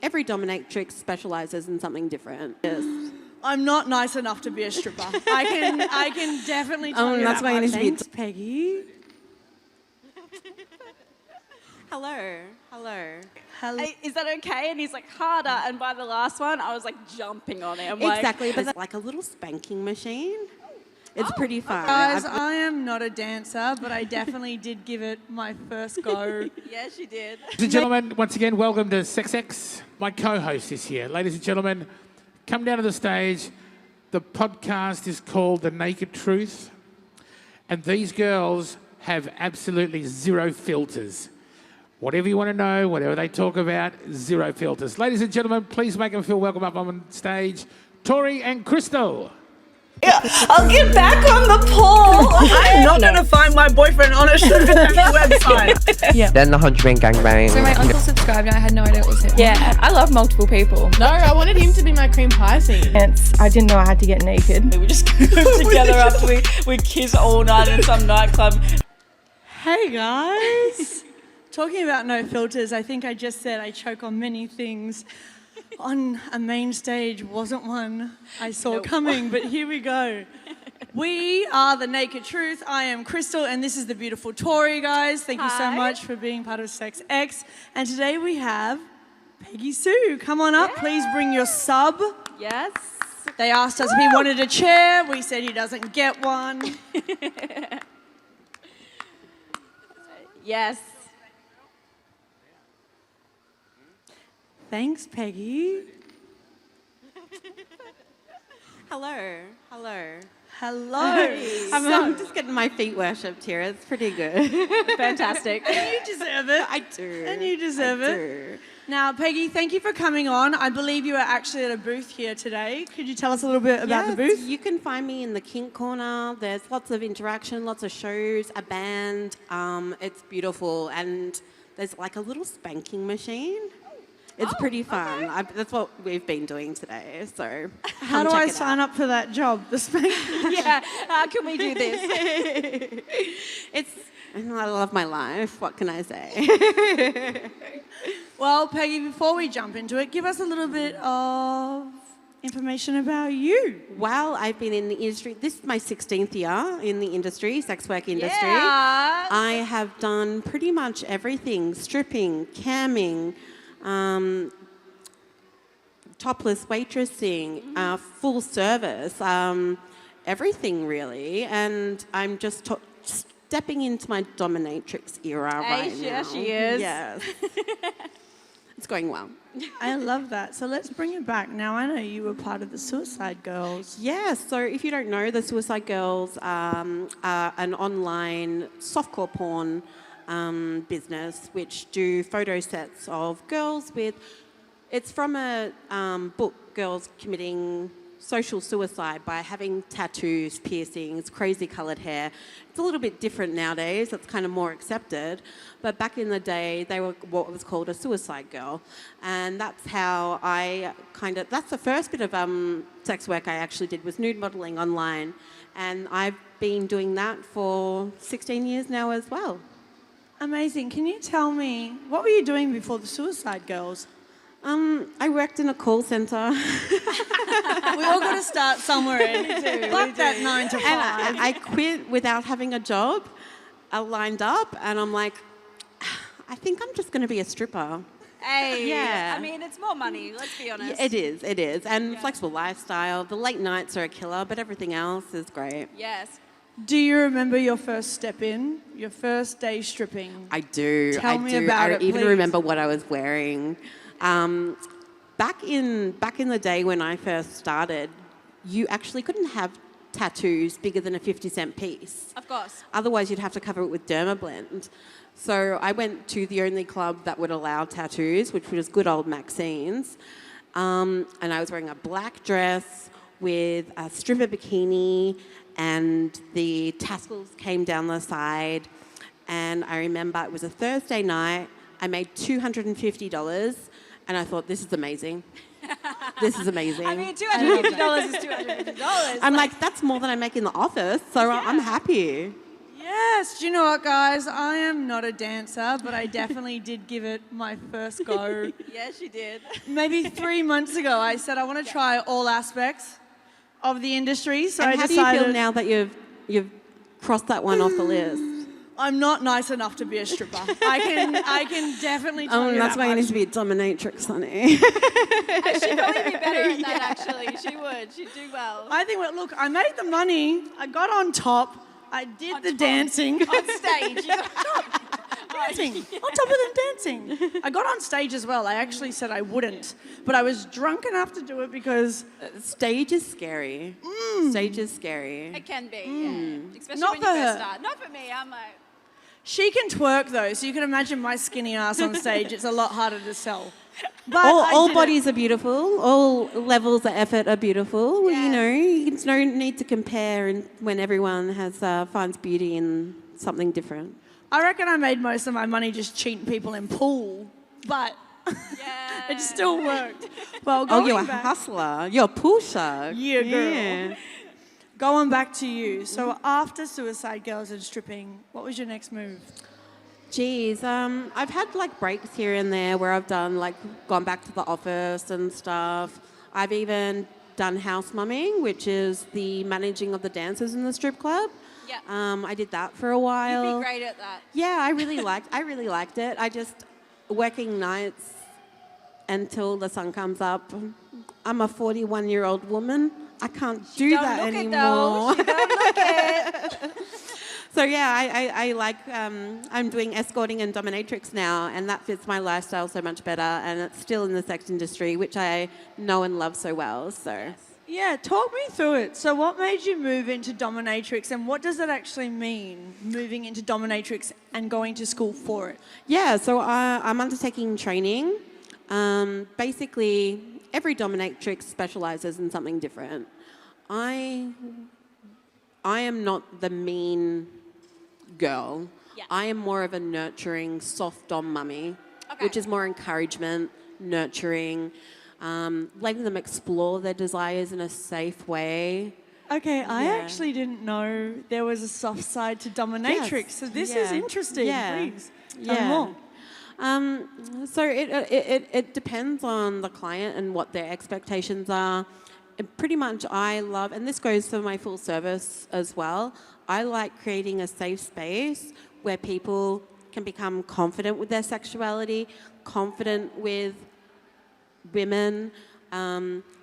Every dominatrix specialises in something different. Yes. I'm not nice enough to be a stripper. I can definitely tell you that's that why you much. need to be... Thanks, Peggy. Hello. Hello. Is that okay? And he's like, harder. And by the last one, I was like jumping on it. Exactly, but it's like a little spanking machine. It's pretty fun. Guys, I am not a dancer, but I definitely did give it my first go. Yes, you did. Ladies and gentlemen, once again, welcome to SexEx. My co-host is here. Ladies and gentlemen, come down to the stage. The podcast is called The Naked Truth. And these girls have absolutely zero filters. Whatever you want to know, whatever they talk about, zero filters. Ladies and gentlemen, please make them feel welcome up on stage. Tori and Krystal. Yeah, I'll get back on the pole. I'm not going to find my boyfriend on a sugar daddy website. Yeah. Then the 100-man gangbang. So my uncle subscribed and I had no idea it was him. Yeah, I love multiple people. No, I wanted him to be my cream pie scene. Hence, I didn't know I had to get naked. We just go together after we kiss all night in some nightclub. Hey, guys. Talking about no filters, I think I just said I choke on many things. On a main stage wasn't one I saw coming, but here we go. We are The Naked Truth. I am Krystal, and this is the beautiful Tori, guys. Thank you so much for being part of SexEx. And today we have Peggy Sue. Come on up. Please bring your sub. Yes. They asked us if he wanted a chair. We said he doesn't get one. Yes. Thanks, Peggy. Hello. Hello. I'm just getting my feet worshipped here. It's pretty good. Fantastic. You deserve it. I do. And you deserve I it. do. Now, Peggy, thank you for coming on. I believe you are actually at a booth here today. Could you tell us a little bit about the booth? You can find me in the kink corner. There's lots of interaction, lots of shows, a band. It's beautiful. And there's like a little spanking machine. It's pretty fun. Okay. That's what we've been doing today. So How do I sign up for that job? The spanking. Yeah. How can we do this? I love my life. What can I say? Well, Peggy, before we jump into it, give us a little bit of information about you. Well, I've been in the industry. This is my 16th year in the industry, sex work industry. Yeah. I have done pretty much everything: stripping, camming, topless waitressing, full service, everything really. And I'm just stepping into my dominatrix era right now. Yeah, she is. Yes. It's going well. I love that. So let's bring it back. Now, I know you were part of the SuicideGirls. Yeah, so if you don't know, the SuicideGirls are an online softcore porn business which do photo sets of girls with... It's from a book, Girls Committing Social Suicide by having tattoos, piercings, crazy coloured hair. It's a little bit different nowadays. It's kind of more accepted. But back in the day, they were what was called a suicide girl. And that's how that's the first bit of sex work I actually did, was nude modelling online. And I've been doing that for 16 years now as well. Amazing. Can you tell me, what were you doing before the SuicideGirls? I worked in a call centre. We all got to start somewhere. Fuck that 9 to 5. And I quit without having a job. I lined up and I'm like, I think I'm just going to be a stripper. Hey. Yeah. I mean, it's more money, let's be honest. Yeah, it is. And flexible lifestyle. The late nights are a killer, but everything else is great. Yes. Do you remember your first step in, your first day stripping? I do. Tell me about it, I even please. remember what I was wearing. Back in the day when I first started, you actually couldn't have tattoos bigger than a 50-cent piece. Of course. Otherwise, you'd have to cover it with Dermablend. So I went to the only club that would allow tattoos, which was good old Maxine's. And I was wearing a black dress with a stripper bikini, and the tassels came down the side. And I remember it was a Thursday night. I made $250, and I thought, this is amazing. This is amazing. I mean, $250 is $250. I'm like, that's more than I make in the office, so I'm happy. Yeah, Yes, do you know what, guys? I am not a dancer, but I definitely did give it my first go. Yes, you did. Maybe 3 months ago, I said I want to try all aspects of the industry. So And I how decided do you feel now that you've crossed that one off the list? I'm not nice enough to be a stripper. I can definitely tell you That's that why you much. need to be a dominatrix, honey. She'd probably be better at that, actually. She would. She'd do well. I think, well, look, I made the money. I got on top. I did the dancing. On stage. You got Dancing. On top of the dancing. I got on stage as well. I actually said I wouldn't, but I was drunk enough to do it because Stage is scary. Stage is scary. It can be, yeah. Especially Not when you for first her. start. Not for me. I'm like, she can twerk though, so you can imagine my skinny ass on stage. It's a lot harder to sell. But All did bodies are beautiful. All levels of effort are beautiful. Well, you know, there's no need to compare when everyone finds beauty in something different. I reckon I made most of my money just cheating people in pool, but yeah. it still worked. Well, Oh, you're a going back, hustler. You're a pusher. Yeah, girl. Yeah. going back to you. So after Suicide Girls and stripping, what was your next move? Geez, I've had like breaks here and there where I've done gone back to the office and stuff. I've even done house mumming, which is the managing of the dancers in the strip club. Yeah. I did that for a while. You'd be great at that. Yeah, I really liked it. I just working nights until the sun comes up. I'm a 41-year-old woman. I can't do Don't that look anymore. it, though. She don't look it. So yeah, I like, I'm doing escorting and dominatrix now, and that fits my lifestyle so much better, and it's still in the sex industry, which I know and love so well, so. Yeah, talk me through it. So what made you move into dominatrix, and what does that actually mean, moving into dominatrix and going to school for it? Yeah, so I'm undertaking training. Basically, every dominatrix specializes in something different. I am not the mean girl. Yeah. I am more of a nurturing, soft dom mummy, which is more encouragement, nurturing, letting them explore their desires in a safe way. Okay, I Yeah. actually didn't know there was a soft side to dominatrix. Yes, So this is yeah. interesting. Yeah. Please tell me Yeah. more. So it depends on the client and what their expectations are. And pretty much I love, and this goes for my full service as well, I like creating a safe space where people can become confident with their sexuality, confident with women,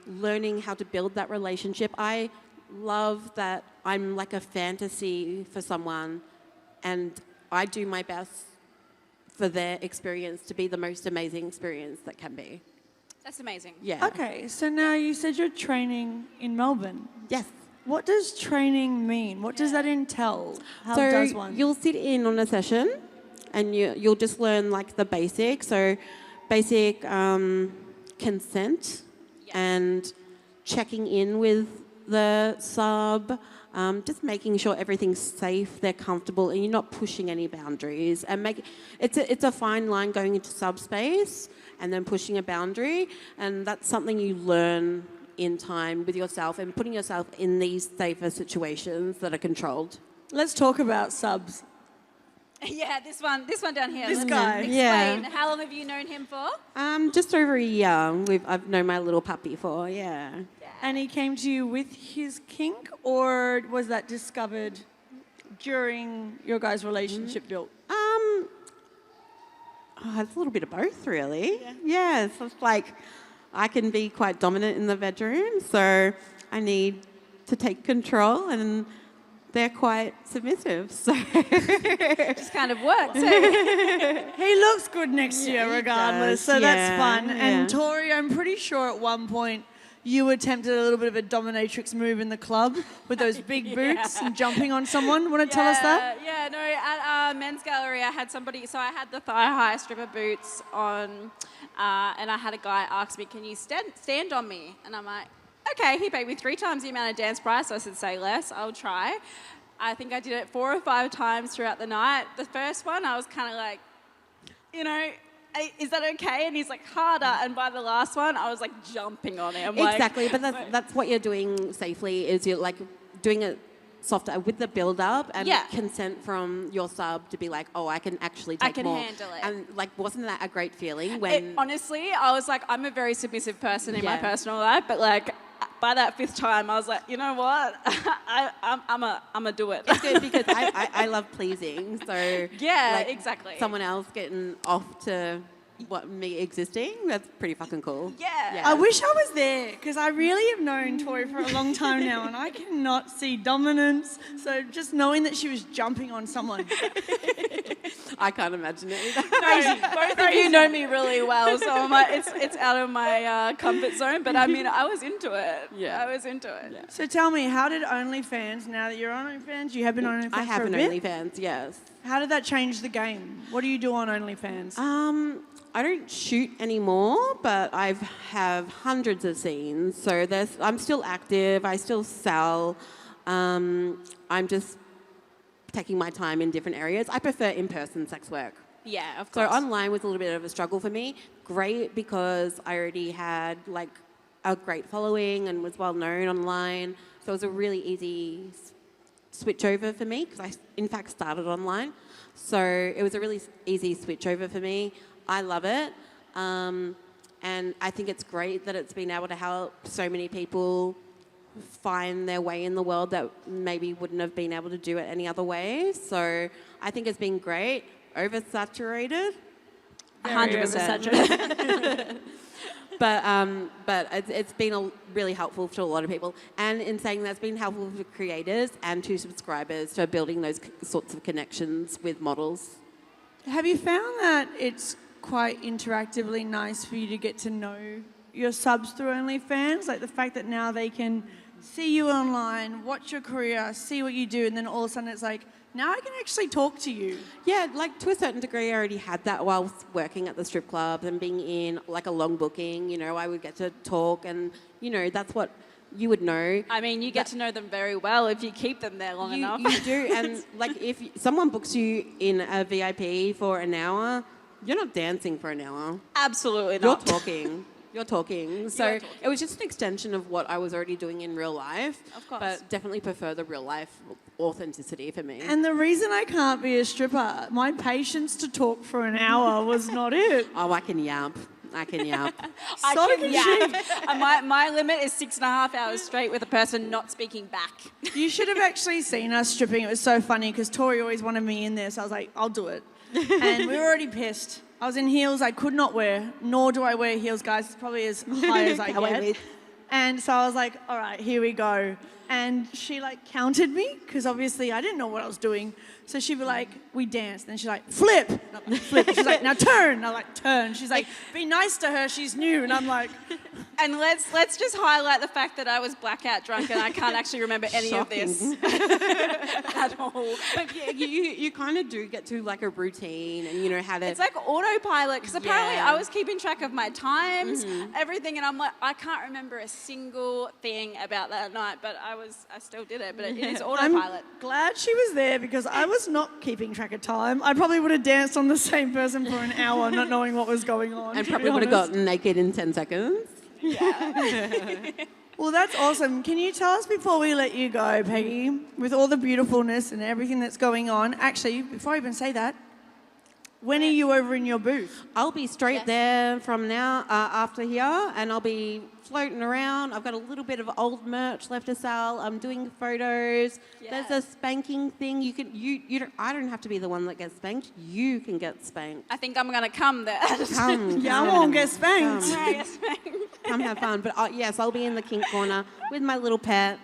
learning how to build that relationship. I love that I'm like a fantasy for someone, and I do my best for their experience to be the most amazing experience that can be. That's amazing. Yeah. Okay, so now you said you're training in Melbourne. Yes. What does training mean? What does that entail? How So does one? you'll sit in on a session, and you'll just learn like the basics. So basic consent and checking in with the sub, just making sure everything's safe, they're comfortable, and you're not pushing any boundaries. And it's a fine line going into subspace and then pushing a boundary, and that's something you learn in time with yourself and putting yourself in these safer situations that are controlled. Let's talk about subs. Yeah, this one down here. This Let's guy. Explain. Yeah. How long have you known him for? Just over a year. I've known my little puppy for, yeah. And he came to you with his kink, or was that discovered during your guys' relationship built? It's a little bit of both, really. Yeah, so it's like I can be quite dominant in the bedroom, so I need to take control, and they're quite submissive, so... Just kind of works. He looks good next to you regardless, does, so that's yeah, fun. And yeah. Tori, I'm pretty sure at one point you attempted a little bit of a dominatrix move in the club with those big boots and jumping on someone. Want to tell us that? Yeah, no, at men's gallery I had somebody, so I had the thigh-high stripper boots on, and I had a guy ask me, can you stand on me? And I'm like, okay, he paid me 3 times the amount of dance price, so I said, say less, I'll try. I think I did it 4 or 5 times throughout the night. The first one, I was kind of like, you know, is that okay? And he's like, harder. And by the last one, I was like jumping on him. Exactly, but that's what you're doing safely, is you're like doing it softer with the build-up and Yeah. consent from your sub to be like, oh, I can actually take can more. handle it. And like, wasn't that a great feling when? Honestly, I was like, I'm a very submissive person in my Yeah. personal life, but like by that 5th time, I was like, you know what? I'm a do it. It's good because I love pleasing. So Yeah, like, exactly. Someone else getting off to what me existing, that's pretty fucking cool. Yeah. I wish I was there because I really have known Tori for a long time now and I cannot see dominance. So just knowing that she was jumping on someone. I can't imagine it either. Crazy. Both of you know me really well, so I'm like, it's out of my comfort zone. But I mean, I was into it. Yeah. I was into it. Yeah. So tell me, how did OnlyFans, now that you're on OnlyFans, you have been on OnlyFans I have for a an bit? OnlyFans, yes. How did that change the game? What do you do on OnlyFans? I don't shoot anymore, but I have hundreds of scenes. So I'm still active. I still sell. I'm just taking my time in different areas. I prefer in-person sex work. Yeah, of So course. online was a little bit of a struggle for me. Great because I already had like a great following and was well known online. So it was a really easy switch over for me because I, in fact, started online. So it was a really easy switch over for me. I love it. And I think it's great that it's been able to help so many people find their way in the world that maybe wouldn't have been able to do it any other way. So I think it's been great. Oversaturated. 100%. But it's been really helpful to a lot of people. And in saying that, it's been helpful for creators and to subscribers for building those sorts of connections with models. Have you found that it's quite interactively nice for you to get to know your subs through OnlyFans? Like the fact that now they can see you online, watch your career, see what you do, and then all of a sudden it's like, now I can actually talk to you. Yeah, like to a certain degree, I already had that while working at the strip clubs and being in like a long booking. You know, I would get to talk, and you know, that's what you would know. I mean, you get to know them very well if you keep them there long enough. You do, and like if someone books you in a VIP for an hour, you're not dancing for an hour. Absolutely You're not. talking. You're talking. So You're talking. it was just an extension of what I was already doing in real life. Of course. But definitely prefer the real life authenticity for me. And the reason I can't be a stripper, my patience to talk for an hour was not it. Oh, I can yap. I can yap. I So can can yap. My limit is 6.5 hours straight with a person not speaking back. You should have actually seen us stripping. It was so funny because Tori always wanted me in there, so I was like, I'll do it. And we were already pissed. I was in heels I could not wear, nor do I wear heels, guys. It's probably as high as I Go away get. with. And so I was like, all right, here we go. And she like counted me because obviously I didn't know what I was doing. So she'd be like, we danced. And she's like, flip. And I'm like, flip. She's like, now turn. I'm like, turn. She's like, be nice to her. She's new. And I'm like, And let's just highlight the fact that I was blackout drunk and I can't actually remember any of this at all. But yeah, you kind of do get to like a routine and you know how to... It's like autopilot because apparently Yeah. I was keeping track of my times, everything, and I'm like, I can't remember a single thing about that night, but I still did it. But it is autopilot. I'm glad she was there because I was not keeping track of time. I probably would have danced on the same person for an hour not knowing what was going on. and to probably be would have honest. gotten naked in 10 seconds. Well, that's awesome. Can you tell us before we let you go, Peggy, with all the beautifulness and everything that's going on, actually, before I even say that, when are you over in your booth? I'll be straight there from now after here, and I'll be floating around. I've got a little bit of old merch left to sell. I'm doing photos. Yeah. There's a spanking thing. I don't have to be the one that gets spanked. You can get spanked. I think I'm gonna come there. Come, Yeah, I come, won't get spanked. come have fun. But yes, I'll be in the kink corner with my little pet.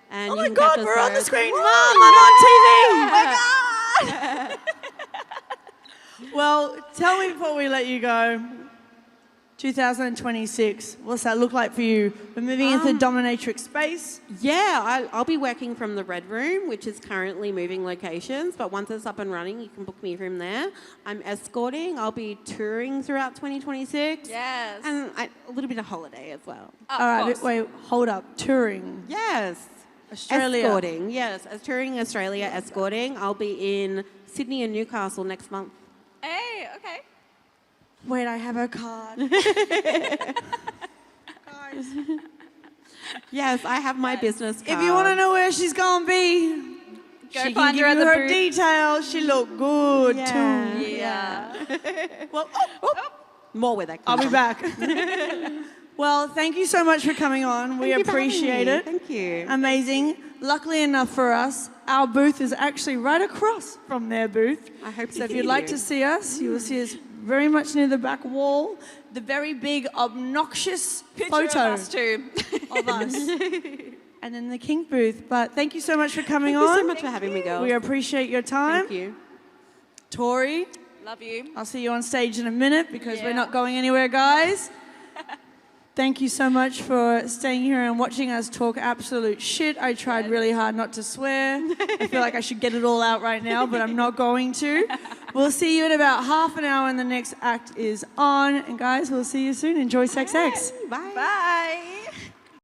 And Oh you my can God, catch us we're on the both. screen. Mom, I'm on TV. Well, tell me before we let you go, 2026, what's that look like for you? We're moving into the dominatrix space. Yeah, I'll be working from the Red Room, which is currently moving locations. But once it's up and running, you can book me from there. I'm escorting. I'll be touring throughout 2026. Yes. And a little bit of holiday as well. Of All right, course. wait, hold up. Touring. Yes. Australia. Escorting, yes. As touring Australia, escorting. I'll be in Sydney and Newcastle next month. Hey, okay. Wait, I have a card. Guys. Yes, I have my business card. If you want to know where she's going to be, Go she find can her at give the you her booth. details. She looked good Yeah. too. Yeah. Well, More where that I'll comes be back. Well, thank you so much for coming on. We Thank you for having appreciate me. it. Thank you. Amazing. Luckily enough for us, our booth is actually right across from their booth. I hope to So if see you'd like you. to see us, you will see us very much near the back wall. The very big, obnoxious Picture photo of us too. of us. And then the kink booth. But thank you so much for coming Thank on. you so much for having me, girls. We appreciate your time. Thank you. Tori, Love you. I'll see you on stage in a minute because we're Yeah. not going anywhere, guys. Thank you so much for staying here and watching us talk absolute shit. I tried really hard not to swear. I feel like I should get it all out right now, but I'm not going to. We'll see you in about half an hour and the next act is on. And guys, we'll see you soon. Enjoy SexEx. Bye. Bye.